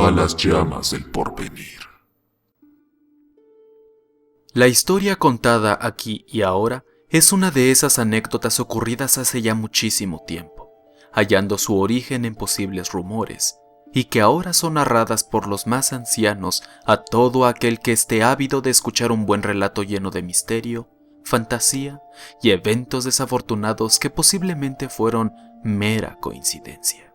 a las llamas del porvenir. La historia contada aquí y ahora es una de esas anécdotas ocurridas hace ya muchísimo tiempo, hallando su origen en posibles rumores, y que ahora son narradas por los más ancianos a todo aquel que esté ávido de escuchar un buen relato lleno de misterio, fantasía y eventos desafortunados que posiblemente fueron mera coincidencia.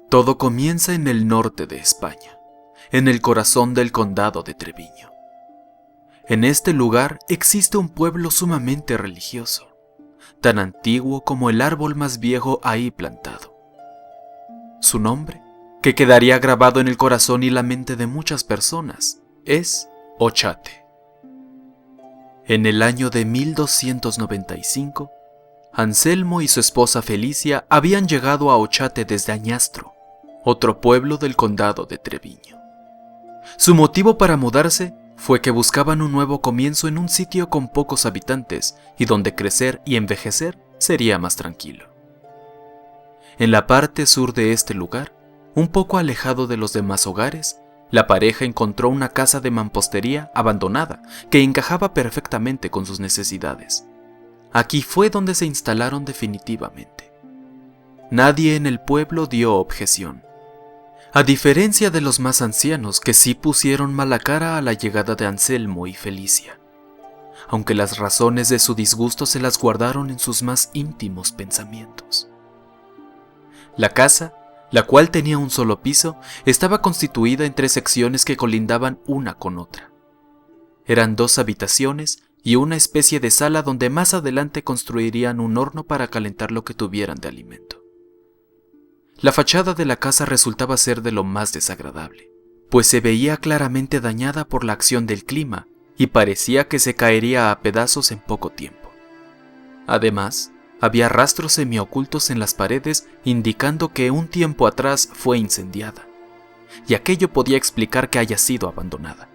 Todo comienza en el norte de España, en el corazón del condado de Treviño. En este lugar existe un pueblo sumamente religioso, tan antiguo como el árbol más viejo ahí plantado. Su nombre, que quedaría grabado en el corazón y la mente de muchas personas, es Ochate. En el año de 1295, Anselmo y su esposa Felicia habían llegado a Ochate desde Añastro, otro pueblo del condado de Treviño. Su motivo para mudarse fue que buscaban un nuevo comienzo en un sitio con pocos habitantes y donde crecer y envejecer sería más tranquilo. En la parte sur de este lugar, un poco alejado de los demás hogares, la pareja encontró una casa de mampostería abandonada que encajaba perfectamente con sus necesidades. Aquí fue donde se instalaron definitivamente. Nadie en el pueblo dio objeción, a diferencia de los más ancianos que sí pusieron mala cara a la llegada de Anselmo y Felicia, aunque las razones de su disgusto se las guardaron en sus más íntimos pensamientos. La casa, la cual tenía un solo piso, estaba constituida en 3 secciones que colindaban una con otra. Eran 2 habitaciones y una especie de sala donde más adelante construirían un horno para calentar lo que tuvieran de alimento. La fachada de la casa resultaba ser de lo más desagradable, pues se veía claramente dañada por la acción del clima y parecía que se caería a pedazos en poco tiempo. Además, había rastros semiocultos en las paredes indicando que un tiempo atrás fue incendiada, y aquello podía explicar que haya sido abandonada.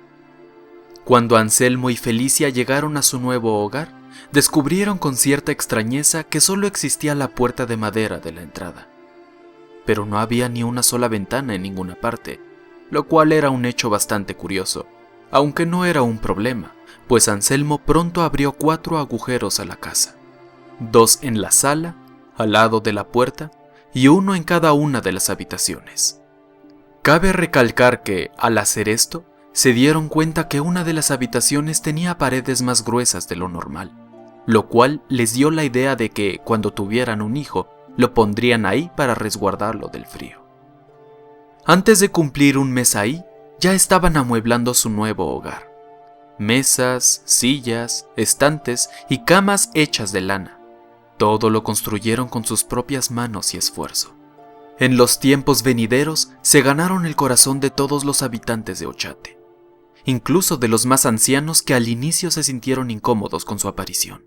Cuando Anselmo y Felicia llegaron a su nuevo hogar, descubrieron con cierta extrañeza que solo existía la puerta de madera de la entrada, pero no había ni una sola ventana en ninguna parte, lo cual era un hecho bastante curioso, aunque no era un problema, pues Anselmo pronto abrió 4 agujeros a la casa, 2 en la sala, al lado de la puerta, y 1 en cada una de las habitaciones. Cabe recalcar que, al hacer esto, se dieron cuenta que una de las habitaciones tenía paredes más gruesas de lo normal, lo cual les dio la idea de que, cuando tuvieran un hijo, lo pondrían ahí para resguardarlo del frío. Antes de cumplir un mes ahí, ya estaban amueblando su nuevo hogar. Mesas, sillas, estantes y camas hechas de lana. Todo lo construyeron con sus propias manos y esfuerzo. En los tiempos venideros se ganaron el corazón de todos los habitantes de Ochate, incluso de los más ancianos que al inicio se sintieron incómodos con su aparición.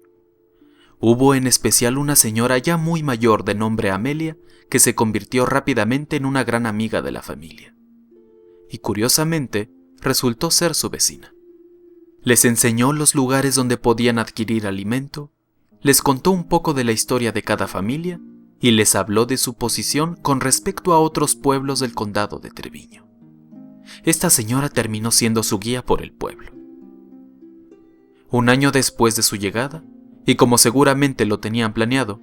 Hubo en especial una señora ya muy mayor de nombre Amelia que se convirtió rápidamente en una gran amiga de la familia. Y curiosamente, resultó ser su vecina. Les enseñó los lugares donde podían adquirir alimento, les contó un poco de la historia de cada familia y les habló de su posición con respecto a otros pueblos del condado de Treviño. Esta señora terminó siendo su guía por el pueblo. Un año después de su llegada, y como seguramente lo tenían planeado,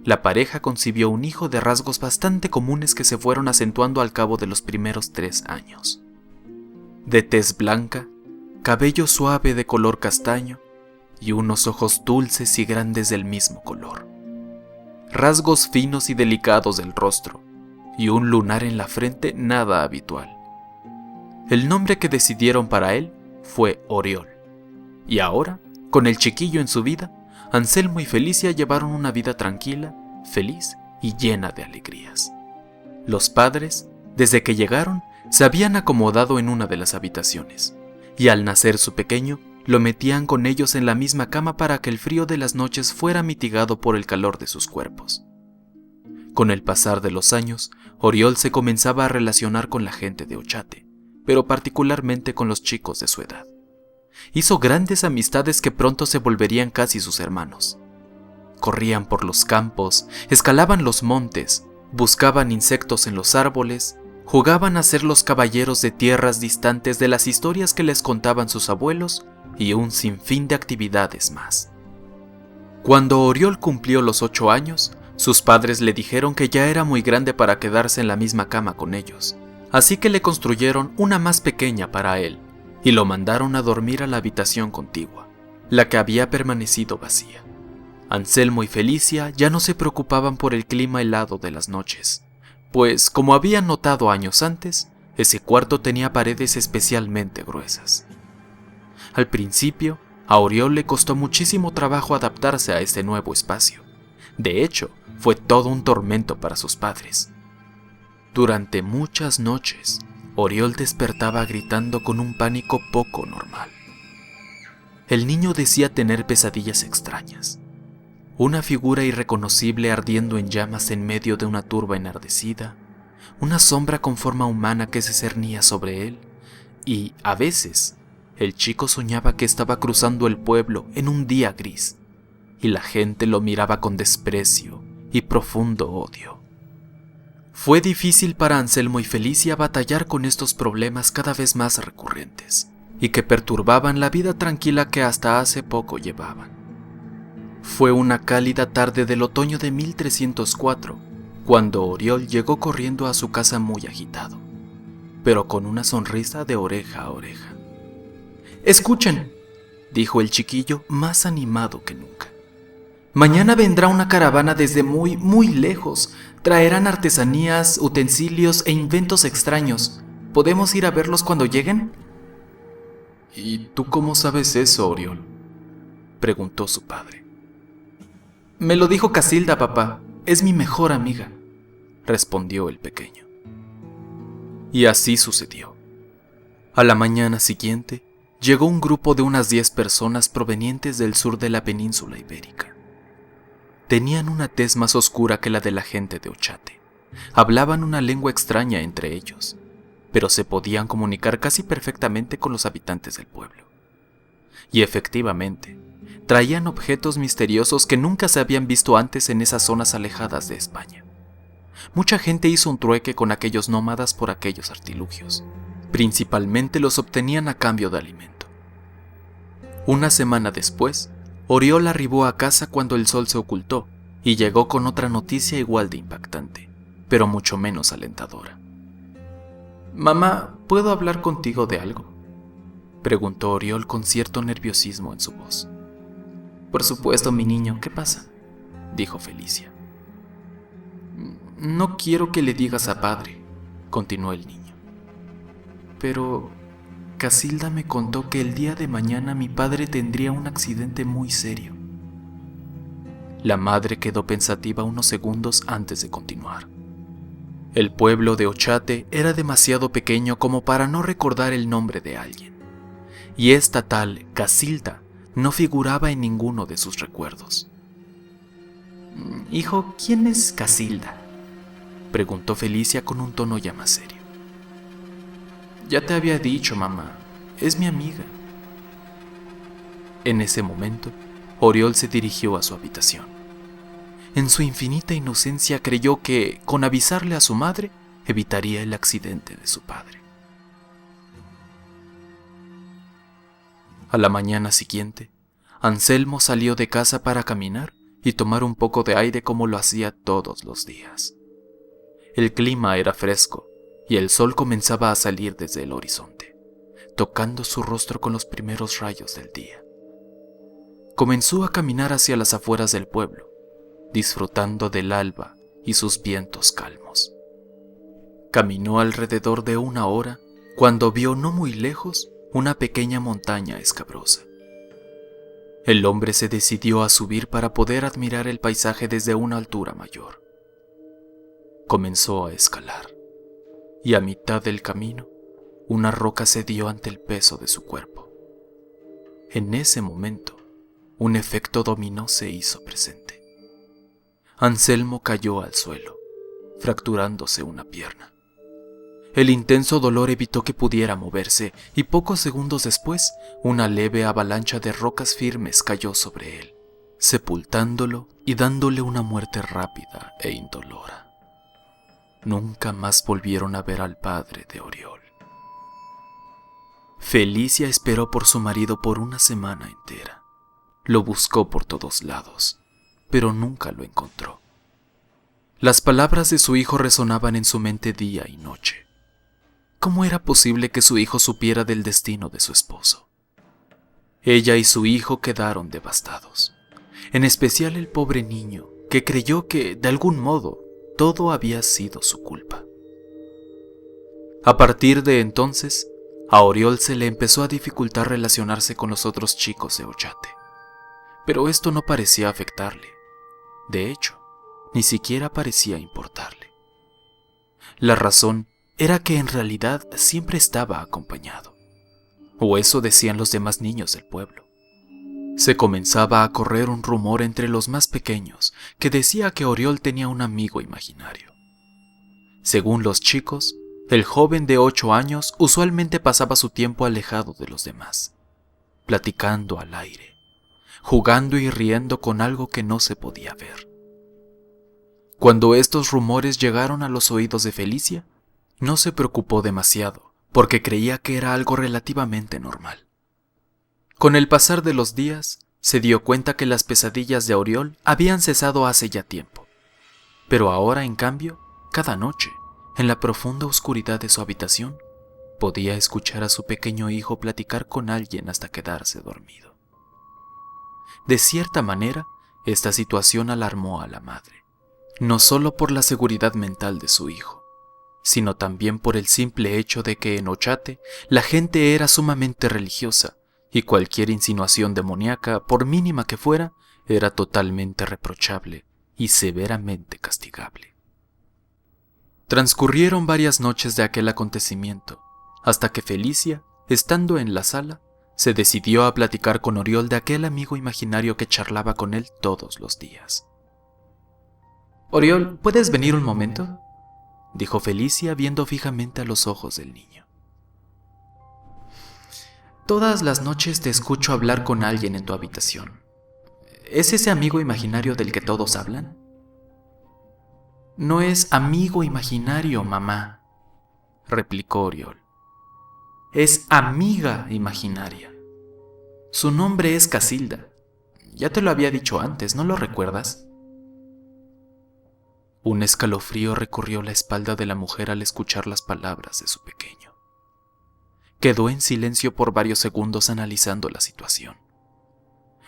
la pareja concibió un hijo de rasgos bastante comunes que se fueron acentuando al cabo de los primeros 3 años. De tez blanca, cabello suave de color castaño y unos ojos dulces y grandes del mismo color. Rasgos finos y delicados del rostro y un lunar en la frente nada habitual. El nombre que decidieron para él fue Oriol. Y ahora, con el chiquillo en su vida, Anselmo y Felicia llevaron una vida tranquila, feliz y llena de alegrías. Los padres, desde que llegaron, se habían acomodado en una de las habitaciones, y al nacer su pequeño, lo metían con ellos en la misma cama para que el frío de las noches fuera mitigado por el calor de sus cuerpos. Con el pasar de los años, Oriol se comenzaba a relacionar con la gente de Ochate, pero particularmente con los chicos de su edad. Hizo grandes amistades que pronto se volverían casi sus hermanos. Corrían por los campos, escalaban los montes, buscaban insectos en los árboles, Jugaban a ser los caballeros de tierras distantes de las historias que les contaban sus abuelos y un sinfín de actividades más. Cuando Oriol cumplió los 8 años, sus padres le dijeron que ya era muy grande para quedarse en la misma cama con ellos, así que le construyeron una más pequeña para él y lo mandaron a dormir a la habitación contigua, la que había permanecido vacía. Anselmo y Felicia ya no se preocupaban por el clima helado de las noches, pues, como habían notado años antes, ese cuarto tenía paredes especialmente gruesas. Al principio, a Oriol le costó muchísimo trabajo adaptarse a este nuevo espacio. De hecho, fue todo un tormento para sus padres. Durante muchas noches, Oriol despertaba gritando con un pánico poco normal. El niño decía tener pesadillas extrañas. Una figura irreconocible ardiendo en llamas en medio de una turba enardecida, una sombra con forma humana que se cernía sobre él, y, a veces, el chico soñaba que estaba cruzando el pueblo en un día gris, y la gente lo miraba con desprecio y profundo odio. Fue difícil para Anselmo y Felicia batallar con estos problemas cada vez más recurrentes, y que perturbaban la vida tranquila que hasta hace poco llevaban. Fue una cálida tarde del otoño de 1304, cuando Oriol llegó corriendo a su casa muy agitado, pero con una sonrisa de oreja a oreja. «Escuchen», dijo el chiquillo más animado que nunca. «Mañana vendrá una caravana desde muy, muy lejos. Traerán artesanías, utensilios e inventos extraños. ¿Podemos ir a verlos cuando lleguen?» «¿Y tú cómo sabes eso, Oriol?», preguntó su padre. «Me lo dijo Casilda, papá. Es mi mejor amiga», respondió el pequeño. Y así sucedió. A la mañana siguiente, llegó un grupo de unas 10 personas provenientes del sur de la península ibérica. Tenían una tez más oscura que la de la gente de Ochate. Hablaban una lengua extraña entre ellos, pero se podían comunicar casi perfectamente con los habitantes del pueblo. Y efectivamente, traían objetos misteriosos que nunca se habían visto antes en esas zonas alejadas de España. Mucha gente hizo un trueque con aquellos nómadas por aquellos artilugios. Principalmente los obtenían a cambio de alimento. Una semana después, Oriol arribó a casa cuando el sol se ocultó y llegó con otra noticia igual de impactante, pero mucho menos alentadora. «Mamá, ¿puedo hablar contigo de algo?», preguntó Oriol con cierto nerviosismo en su voz. «Por supuesto, mi niño, ¿qué pasa?», dijo Felicia. «No quiero que le digas a padre», continuó el niño. «Pero Casilda me contó que el día de mañana mi padre tendría un accidente muy serio». La madre quedó pensativa unos segundos antes de continuar. El pueblo de Ochate era demasiado pequeño como para no recordar el nombre de alguien, y esta tal Casilda no figuraba en ninguno de sus recuerdos. «Hijo, ¿quién es Casilda?», preguntó Felicia con un tono ya más serio. «Ya te había dicho, mamá, es mi amiga». En ese momento, Oriol se dirigió a su habitación. En su infinita inocencia creyó que, con avisarle a su madre, evitaría el accidente de su padre. A la mañana siguiente, Anselmo salió de casa para caminar y tomar un poco de aire como lo hacía todos los días. El clima era fresco y el sol comenzaba a salir desde el horizonte, tocando su rostro con los primeros rayos del día. Comenzó a caminar hacia las afueras del pueblo, disfrutando del alba y sus vientos calmos. Caminó alrededor de 1 hora cuando vio no muy lejos una pequeña montaña escabrosa. El hombre se decidió a subir para poder admirar el paisaje desde una altura mayor. Comenzó a escalar, y a mitad del camino, una roca cedió ante el peso de su cuerpo. En ese momento, un efecto dominó se hizo presente. Anselmo cayó al suelo, fracturándose una pierna. El intenso dolor evitó que pudiera moverse y pocos segundos después, una leve avalancha de rocas firmes cayó sobre él, sepultándolo y dándole una muerte rápida e indolora. nunca más volvieron a ver al padre de Oriol. Felicia esperó por su marido por una semana entera. Lo buscó por todos lados, pero nunca lo encontró. Las palabras de su hijo resonaban en su mente día y noche. ¿Cómo era posible que su hijo supiera del destino de su esposo? Ella y su hijo quedaron devastados, en especial el pobre niño, que creyó que, de algún modo, todo había sido su culpa. A partir de entonces, a Oriol se le empezó a dificultar relacionarse con los otros chicos de Ochate, pero esto no parecía afectarle. De hecho, ni siquiera parecía importarle. La razón era que en realidad siempre estaba acompañado, o eso decían los demás niños del pueblo. Se comenzaba a correr un rumor entre los más pequeños que decía que Oriol tenía un amigo imaginario. Según los chicos, el joven de 8 años usualmente pasaba su tiempo alejado de los demás, platicando al aire, jugando y riendo con algo que no se podía ver. Cuando estos rumores llegaron a los oídos de Felicia, no se preocupó demasiado, porque creía que era algo relativamente normal. Con el pasar de los días, se dio cuenta que las pesadillas de Oriol habían cesado hace ya tiempo. Pero ahora, en cambio, cada noche, en la profunda oscuridad de su habitación, podía escuchar a su pequeño hijo platicar con alguien hasta quedarse dormido. De cierta manera, esta situación alarmó a la madre, no solo por la seguridad mental de su hijo, sino también por el simple hecho de que en Ochate la gente era sumamente religiosa y cualquier insinuación demoníaca, por mínima que fuera, era totalmente reprochable y severamente castigable. Transcurrieron varias noches de aquel acontecimiento, hasta que Felicia, estando en la sala, se decidió a platicar con Oriol de aquel amigo imaginario que charlaba con él todos los días. «Oriol, ¿puedes venir un momento?», dijo Felicia viendo fijamente a los ojos del niño. «Todas las noches te escucho hablar con alguien en tu habitación. ¿Es ese amigo imaginario del que todos hablan?». «No es amigo imaginario, mamá», replicó Oriol. «Es amiga imaginaria. Su nombre es Casilda. Ya te lo había dicho antes, ¿no lo recuerdas?». Un escalofrío recorrió la espalda de la mujer al escuchar las palabras de su pequeño. Quedó en silencio por varios segundos analizando la situación.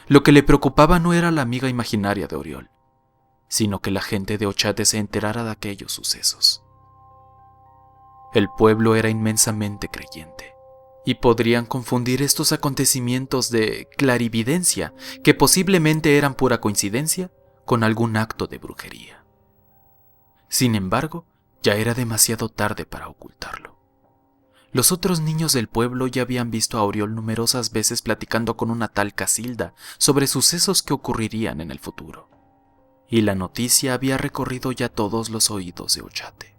Lo que le preocupaba no era la amiga imaginaria de Oriol, sino que la gente de Ochate se enterara de aquellos sucesos. El pueblo era inmensamente creyente, y podrían confundir estos acontecimientos de clarividencia, que posiblemente eran pura coincidencia, con algún acto de brujería. Sin embargo, ya era demasiado tarde para ocultarlo. Los otros niños del pueblo ya habían visto a Oriol numerosas veces platicando con una tal Casilda sobre sucesos que ocurrirían en el futuro, y la noticia había recorrido ya todos los oídos de Ochate.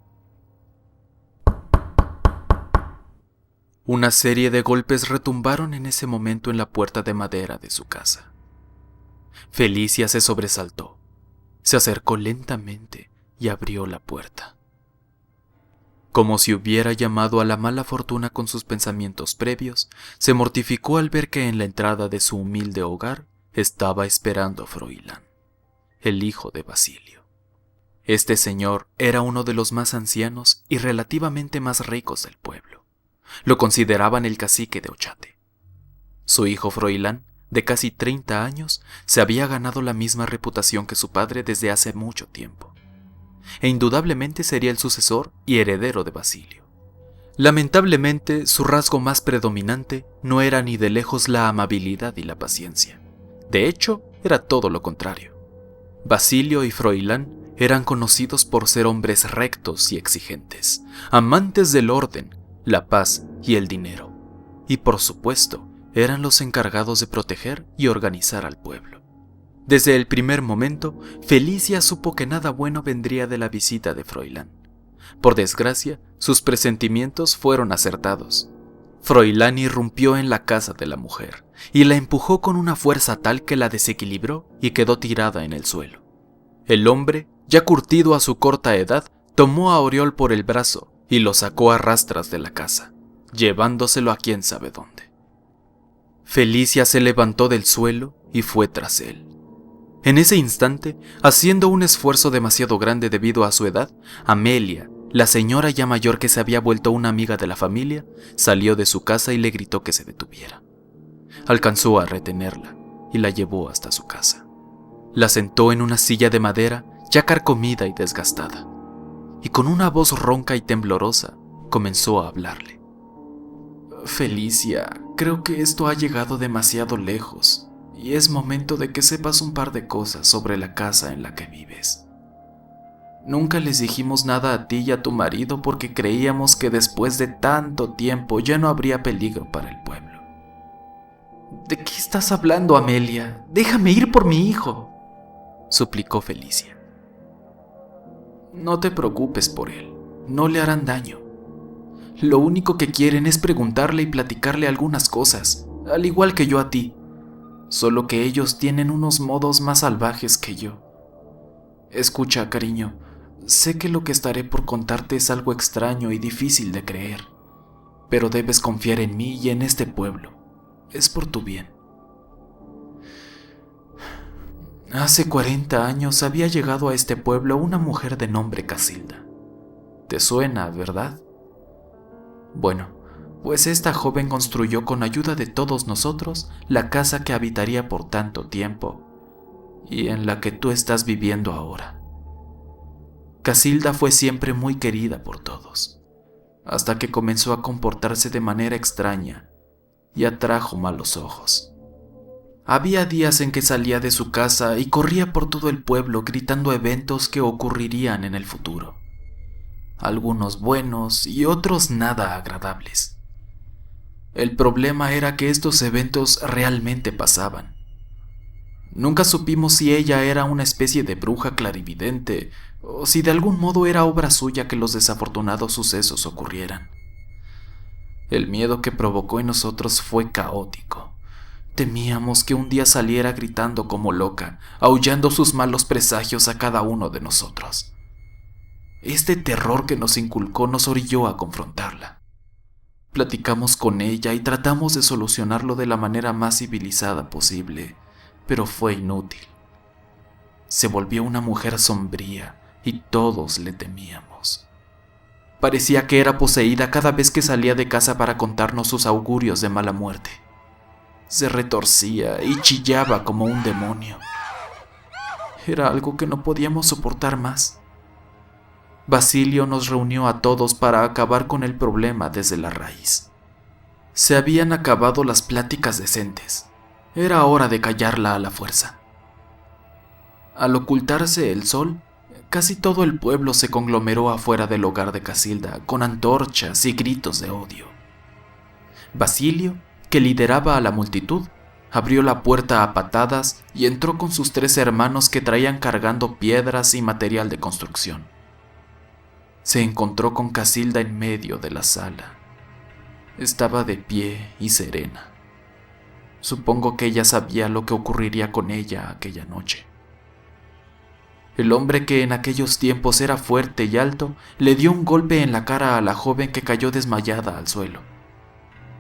Una serie de golpes retumbaron en ese momento en la puerta de madera de su casa. Felicia se sobresaltó, se acercó lentamente y abrió la puerta. Como si hubiera llamado a la mala fortuna con sus pensamientos previos, se mortificó al ver que en la entrada de su humilde hogar estaba esperando a Froilán, el hijo de Basilio. Este señor era uno de los más ancianos y relativamente más ricos del pueblo. Lo consideraban el cacique de Ochate. Su hijo Froilán, de casi 30 años, se había ganado la misma reputación que su padre desde hace mucho tiempo, e indudablemente sería el sucesor y heredero de Basilio. Lamentablemente, su rasgo más predominante no era ni de lejos la amabilidad y la paciencia. De hecho, era todo lo contrario. Basilio y Froilán eran conocidos por ser hombres rectos y exigentes, amantes del orden, la paz y el dinero, y por supuesto, eran los encargados de proteger y organizar al pueblo. Desde el primer momento, Felicia supo que nada bueno vendría de la visita de Froilán. Por desgracia, sus presentimientos fueron acertados. Froilán irrumpió en la casa de la mujer y la empujó con una fuerza tal que la desequilibró y quedó tirada en el suelo. El hombre, ya curtido a su corta edad, Tomó a Oriol por el brazo y lo sacó a rastras de la casa, llevándoselo a quién sabe dónde. Felicia se levantó del suelo y fue tras él. En ese instante, haciendo un esfuerzo demasiado grande debido a su edad, Amelia, la señora ya mayor que se había vuelto una amiga de la familia, salió de su casa y le gritó que se detuviera. Alcanzó a retenerla y la llevó hasta su casa. La sentó en una silla de madera ya carcomida y desgastada, y con una voz ronca y temblorosa comenzó a hablarle. Felicia, creo que esto ha llegado demasiado lejos y es momento de que sepas un par de cosas sobre la casa en la que vives. Nunca les dijimos nada a ti y a tu marido porque creíamos que después de tanto tiempo ya no habría peligro para el pueblo. ¿De qué estás hablando, Amelia? Déjame ir por mi hijo, suplicó Felicia. No te preocupes por él, no le harán daño. Lo único que quieren es preguntarle y platicarle algunas cosas, al igual que yo a ti, solo que ellos tienen unos modos más salvajes que yo. Escucha, cariño, sé que lo que estaré por contarte es algo extraño y difícil de creer, pero debes confiar en mí y en este pueblo. Es por tu bien. Hace 40 años había llegado a este pueblo una mujer de nombre Casilda. ¿Te suena, verdad? Bueno, pues esta joven construyó con ayuda de todos nosotros la casa que habitaría por tanto tiempo y en la que tú estás viviendo ahora. Casilda fue siempre muy querida por todos, hasta que comenzó a comportarse de manera extraña y atrajo malos ojos. Había días en que salía de su casa y corría por todo el pueblo gritando eventos que ocurrirían en el futuro. Algunos buenos y otros nada agradables. El problema era que estos eventos realmente pasaban. Nunca supimos si ella era una especie de bruja clarividente o si de algún modo era obra suya que los desafortunados sucesos ocurrieran. El miedo que provocó en nosotros fue caótico. Temíamos que un día saliera gritando como loca, aullando sus malos presagios a cada uno de nosotros. Este terror que nos inculcó nos orilló a confrontarla. Platicamos con ella y tratamos de solucionarlo de la manera más civilizada posible, pero fue inútil. Se volvió una mujer sombría y todos le temíamos. Parecía que era poseída cada vez que salía de casa para contarnos sus augurios de mala muerte. Se retorcía y chillaba como un demonio. Era algo que no podíamos soportar más. Basilio nos reunió a todos para acabar con el problema desde la raíz. Se habían acabado las pláticas decentes. Era hora de callarla a la fuerza. Al ocultarse el sol, casi todo el pueblo se conglomeró afuera del hogar de Casilda con antorchas y gritos de odio. Basilio, que lideraba a la multitud, abrió la puerta a patadas y entró con sus 3 hermanos que traían cargando piedras y material de construcción. Se encontró con Casilda en medio de la sala. Estaba de pie y serena. Supongo que ella sabía lo que ocurriría con ella aquella noche. El hombre que en aquellos tiempos era fuerte y alto le dio un golpe en la cara a la joven que cayó desmayada al suelo.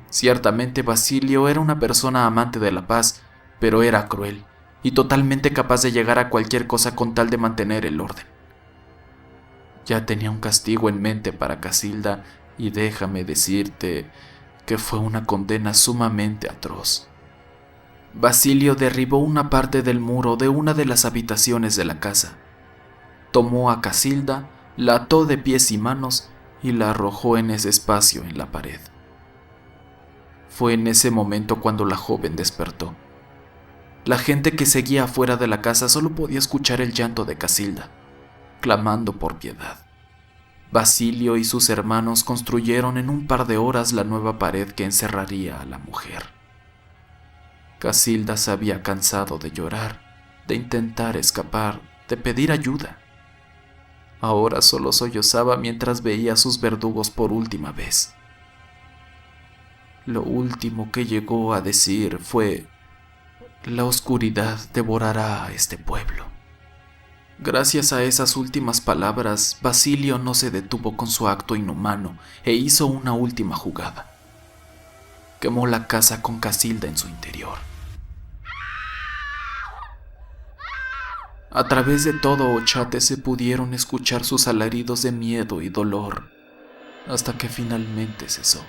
Ciertamente Basilio era una persona amante de la paz, pero era cruel y totalmente capaz de llegar a cualquier cosa con tal de mantener el orden. Ya tenía un castigo en mente para Casilda y déjame decirte que fue una condena sumamente atroz. Basilio derribó una parte del muro de una de las habitaciones de la casa. Tomó a Casilda, la ató de pies y manos y la arrojó en ese espacio en la pared. Fue en ese momento cuando la joven despertó. La gente que seguía afuera de la casa solo podía escuchar el llanto de Casilda, clamando por piedad. Basilio y sus hermanos construyeron en un par de horas la nueva pared que encerraría a la mujer. Casilda se había cansado de llorar, de intentar escapar, de pedir ayuda. Ahora solo sollozaba mientras veía a sus verdugos por última vez. Lo último que llegó a decir fue: la oscuridad devorará a este pueblo. Gracias a esas últimas palabras, Basilio no se detuvo con su acto inhumano e hizo una última jugada. Quemó la casa con Casilda en su interior. A través de todo Ochate se pudieron escuchar sus alaridos de miedo y dolor, hasta que finalmente cesó,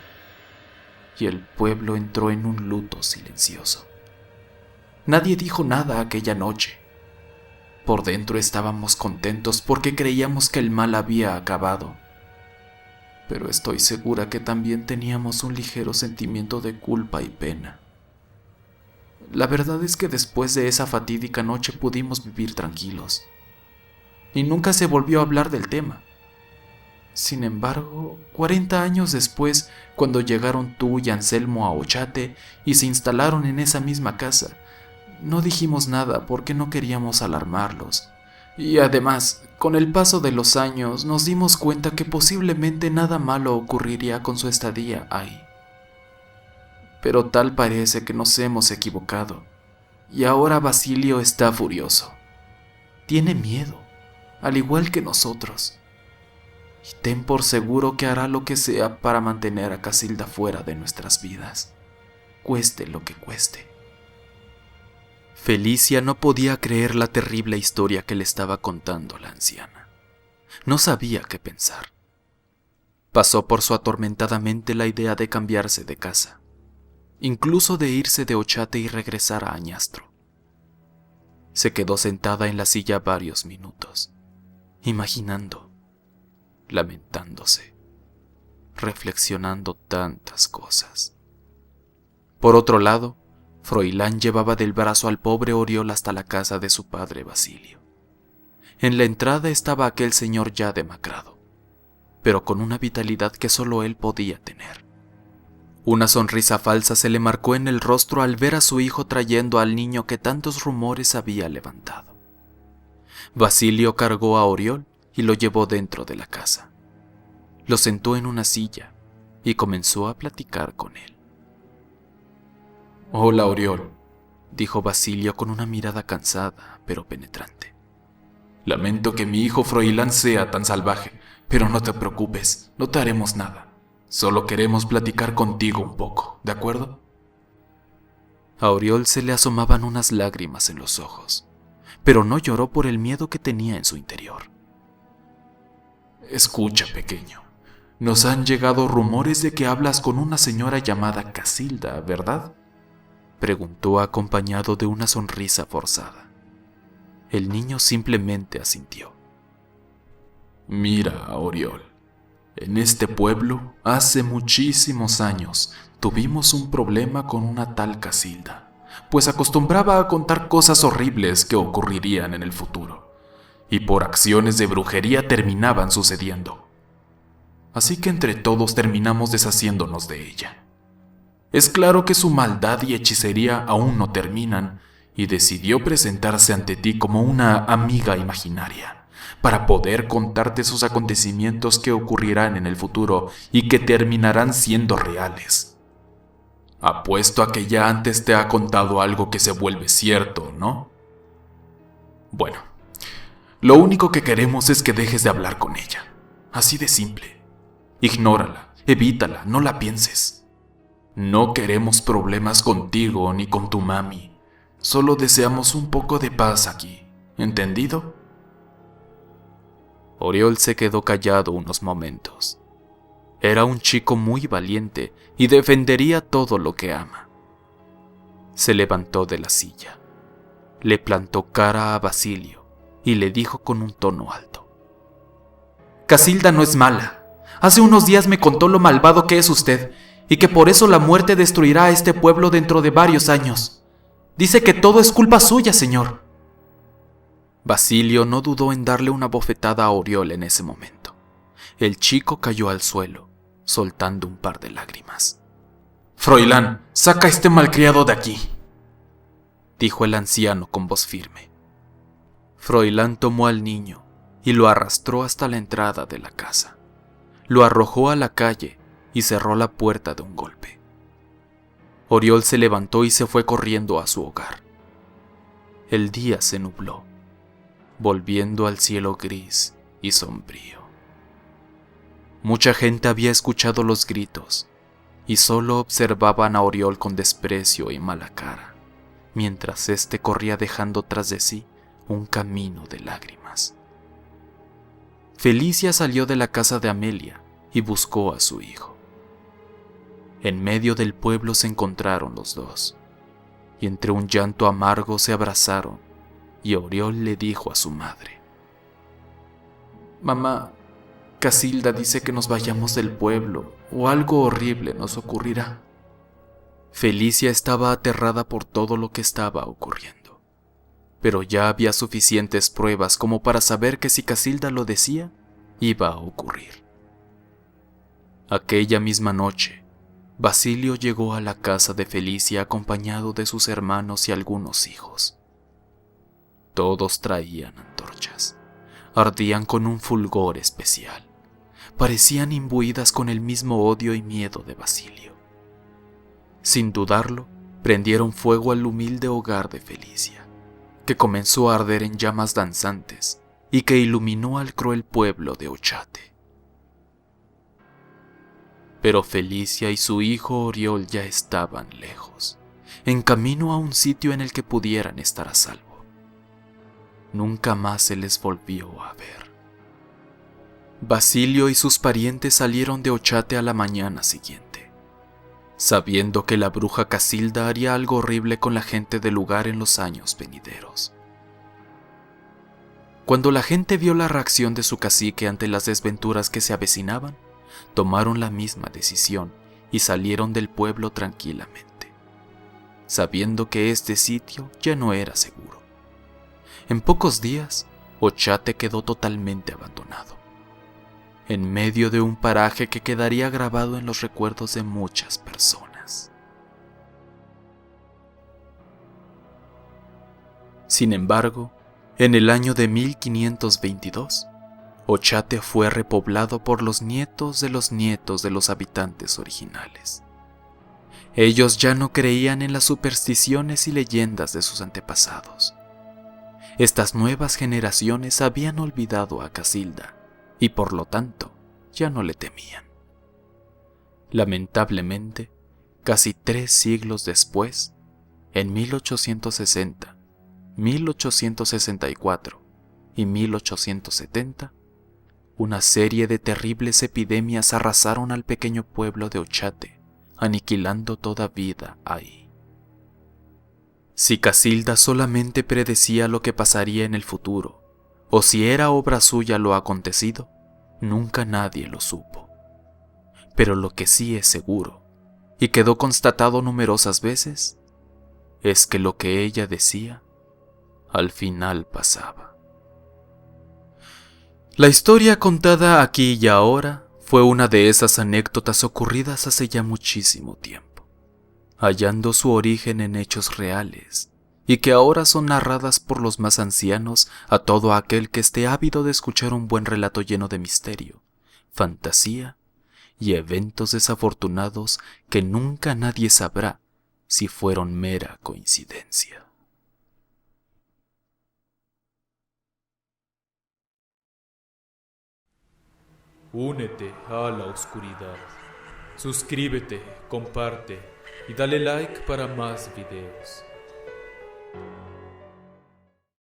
y el pueblo entró en un luto silencioso. Nadie dijo nada aquella noche. Por dentro estábamos contentos porque creíamos que el mal había acabado, pero estoy segura que también teníamos un ligero sentimiento de culpa y pena. La verdad es que después de esa fatídica noche pudimos vivir tranquilos, y nunca se volvió a hablar del tema. Sin embargo, 40 años después, cuando llegaron tú y Anselmo a Ochate y se instalaron en esa misma casa, no dijimos nada porque no queríamos alarmarlos. Y además, con el paso de los años nos dimos cuenta que posiblemente nada malo ocurriría con su estadía ahí. Pero tal parece que nos hemos equivocado, y ahora Basilio está furioso. Tiene miedo, al igual que nosotros. Y ten por seguro que hará lo que sea para mantener a Casilda fuera de nuestras vidas, cueste lo que cueste. Felicia no podía creer la terrible historia que le estaba contando la anciana. No sabía qué pensar. Pasó por su atormentada mente la idea de cambiarse de casa, incluso de irse de Ochate y regresar a Añastro. Se quedó sentada en la silla varios minutos, imaginando, lamentándose, reflexionando tantas cosas. Por otro lado, Froilán llevaba del brazo al pobre Oriol hasta la casa de su padre Basilio. En la entrada estaba aquel señor ya demacrado, pero con una vitalidad que solo él podía tener. Una sonrisa falsa se le marcó en el rostro al ver a su hijo trayendo al niño que tantos rumores había levantado. Basilio cargó a Oriol y lo llevó dentro de la casa. Lo sentó en una silla y comenzó a platicar con él. «Hola, Oriol», dijo Basilio con una mirada cansada pero penetrante. «Lamento que mi hijo Froilán sea tan salvaje, pero no te preocupes, no te haremos nada. Solo queremos platicar contigo un poco, ¿de acuerdo?» A Oriol se le asomaban unas lágrimas en los ojos, pero no lloró por el miedo que tenía en su interior. «Escucha, pequeño, nos han llegado rumores de que hablas con una señora llamada Casilda, ¿verdad?», preguntó acompañado de una sonrisa forzada. El niño simplemente asintió. «Mira, Oriol, en este pueblo, hace muchísimos años, tuvimos un problema con una tal Casilda, pues acostumbraba a contar cosas horribles que ocurrirían en el futuro, y por acciones de brujería terminaban sucediendo. Así que entre todos terminamos deshaciéndonos de ella. Es claro que su maldad y hechicería aún no terminan, y decidió presentarse ante ti como una amiga imaginaria, para poder contarte sus acontecimientos que ocurrirán en el futuro y que terminarán siendo reales. Apuesto a que ya antes te ha contado algo que se vuelve cierto, ¿no? Bueno, lo único que queremos es que dejes de hablar con ella. Así de simple. Ignórala, evítala, no la pienses. No queremos problemas contigo ni con tu mami. Solo deseamos un poco de paz aquí. ¿Entendido?» Oriol se quedó callado unos momentos. Era un chico muy valiente y defendería todo lo que ama. Se levantó de la silla, le plantó cara a Basilio y le dijo con un tono alto: «Casilda no es mala. Hace unos días me contó lo malvado que es usted y que por eso la muerte destruirá a este pueblo dentro de varios años. Dice que todo es culpa suya, señor». Basilio no dudó en darle una bofetada a Oriol en ese momento. El chico cayó al suelo, soltando un par de lágrimas. «Froilán, saca a este malcriado de aquí», dijo el anciano con voz firme. Froilán tomó al niño y lo arrastró hasta la entrada de la casa. Lo arrojó a la calle y cerró la puerta de un golpe. Oriol se levantó y se fue corriendo a su hogar. El día se nubló. volviendo al cielo gris y sombrío. Mucha gente había escuchado los gritos y solo observaban a Oriol con desprecio y mala cara, mientras éste corría dejando tras de sí un camino de lágrimas. Felicia salió de la casa de Amelia y buscó a su hijo. En medio del pueblo se encontraron los dos, y entre un llanto amargo se abrazaron, y Oriol le dijo a su madre: «Mamá, Casilda dice que nos vayamos del pueblo, o algo horrible nos ocurrirá». Felicia estaba aterrada por todo lo que estaba ocurriendo, pero ya había suficientes pruebas como para saber que si Casilda lo decía, iba a ocurrir. Aquella misma noche, Basilio llegó a la casa de Felicia acompañado de sus hermanos y algunos hijos. Todos traían antorchas, ardían con un fulgor especial, parecían imbuidas con el mismo odio y miedo de Basilio. Sin dudarlo, prendieron fuego al humilde hogar de Felicia, que comenzó a arder en llamas danzantes y que iluminó al cruel pueblo de Ochate. Pero Felicia y su hijo Oriol ya estaban lejos, en camino a un sitio en el que pudieran estar a salvo. Nunca más se les volvió a ver. Basilio y sus parientes salieron de Ochate a la mañana siguiente, sabiendo que la bruja Casilda haría algo horrible con la gente del lugar en los años venideros. Cuando la gente vio la reacción de su cacique ante las desventuras que se avecinaban, tomaron la misma decisión y salieron del pueblo tranquilamente, sabiendo que este sitio ya no era seguro. En pocos días, Ochate quedó totalmente abandonado, en medio de un paraje que quedaría grabado en los recuerdos de muchas personas. Sin embargo, en el año de 1522, Ochate fue repoblado por los nietos de los habitantes originales. Ellos ya no creían en las supersticiones y leyendas de sus antepasados. Estas nuevas generaciones habían olvidado a Casilda y por lo tanto ya no le temían. Lamentablemente, casi 3 siglos después, en 1860, 1864 y 1870, una serie de terribles epidemias arrasaron al pequeño pueblo de Ochate, aniquilando toda vida ahí. Si Casilda solamente predecía lo que pasaría en el futuro, o si era obra suya lo acontecido, nunca nadie lo supo. Pero lo que sí es seguro, y quedó constatado numerosas veces, es que lo que ella decía, al final pasaba. La historia contada aquí y ahora fue una de esas anécdotas ocurridas hace ya muchísimo tiempo, hallando su origen en hechos reales, y que ahora son narradas por los más ancianos a todo aquel que esté ávido de escuchar un buen relato lleno de misterio, fantasía y eventos desafortunados que nunca nadie sabrá si fueron mera coincidencia. Únete a la oscuridad. Suscríbete, comparte y dale like para más videos.